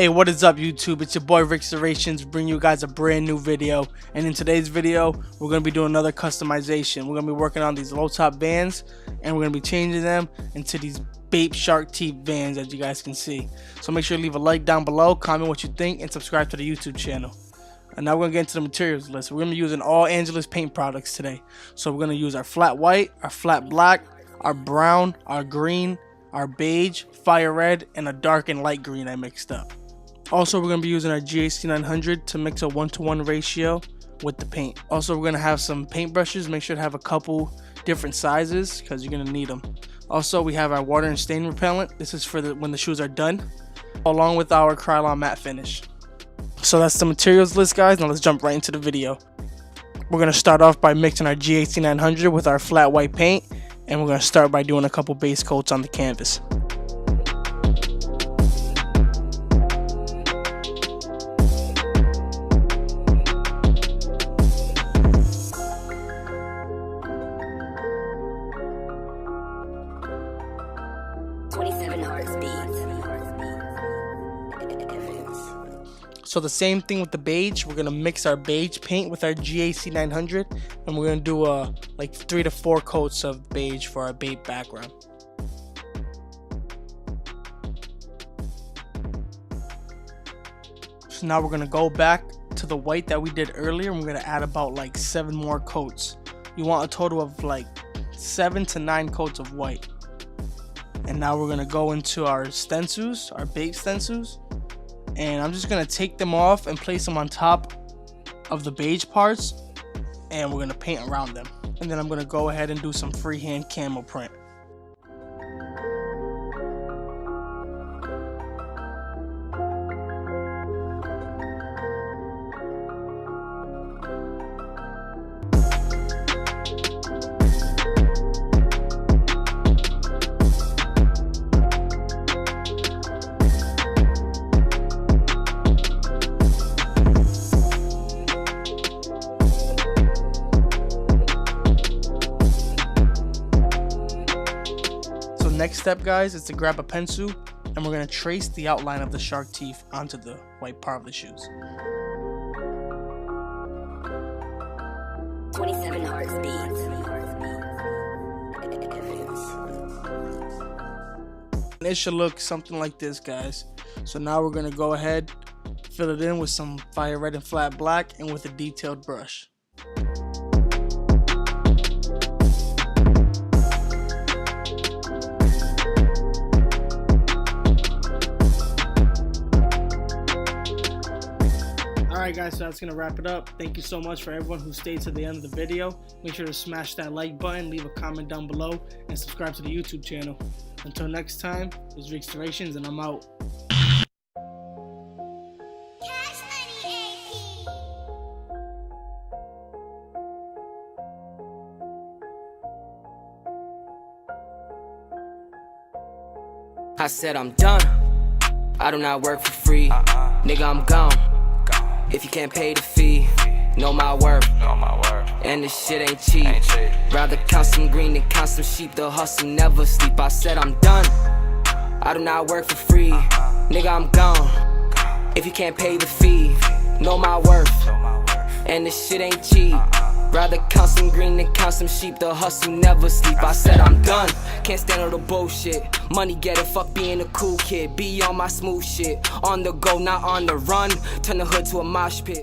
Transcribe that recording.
Hey, what is up YouTube? It's your boy Ricksterations bringing you guys a brand new video, and in today's video we're going to be doing another customization. We're going to be working on these low top Vans, and we're going to be changing them into these Bape Shark Teeth Vans, as you guys can see. So make sure to leave a like down below, comment what you think, and subscribe to the YouTube channel. And now we're going to get into the materials list. We're going to be using all Angelus paint products today. So we're going to use our flat white, our flat black, our brown, our green, our beige, fire red, and a dark and light green I mixed up. Also, we're going to be using our GAC 900 to mix a 1-to-1 ratio with the paint. Also, we're going to have some paint brushes. Make sure to have a couple different sizes because you're going to need them. Also, we have our water and stain repellent. This is for when the shoes are done, along with our Krylon matte finish. So that's the materials list, guys. Now let's jump right into the video. We're going to start off by mixing our GAC 900 with our flat white paint, and we're going to start by doing a couple base coats on the canvas. So the same thing with the beige. We're gonna mix our beige paint with our GAC 900, and we're gonna do like 3 to 4 coats of beige for our Bape background. So now we're gonna go back to the white that we did earlier, and we're gonna add about like 7 more coats. You want a total of like 7 to 9 coats of white. And now we're gonna go into our stencils, our Bape stencils. And I'm just going to take them off and place them on top of the beige parts, and we're going to paint around them. And then I'm going to go ahead and do some freehand camo print. Next step, guys, is to grab a pencil, and we're going to trace the outline of the shark teeth onto the white part of the shoes. 27 heartbeats. And it should look something like this, guys. So now we're going to go ahead, fill it in with some fire red and flat black, and with a detailed brush. Alright guys, so that's going to wrap it up. Thank you so much for everyone who stayed to the end of the video. Make sure to smash that like button, leave a comment down below, and subscribe to the YouTube channel. Until next time, it's Ricksterations, and I'm out. I said I'm done. I do not work for free. Nigga, I'm gone. If you can't pay the fee, know my worth. And this shit ain't cheap. Rather count some green than count some sheep. The hustle never sleep. I said I'm done. I do not work for free. Nigga, I'm gone. If you can't pay the fee, know my worth. And this shit ain't cheap. Rather count some green than count some sheep. The hustle never sleep. I said I'm done. Can't stand all the bullshit. Money get it, fuck being a cool kid. Be on my smooth shit. On the go, not on the run. Turn the hood to a mosh pit.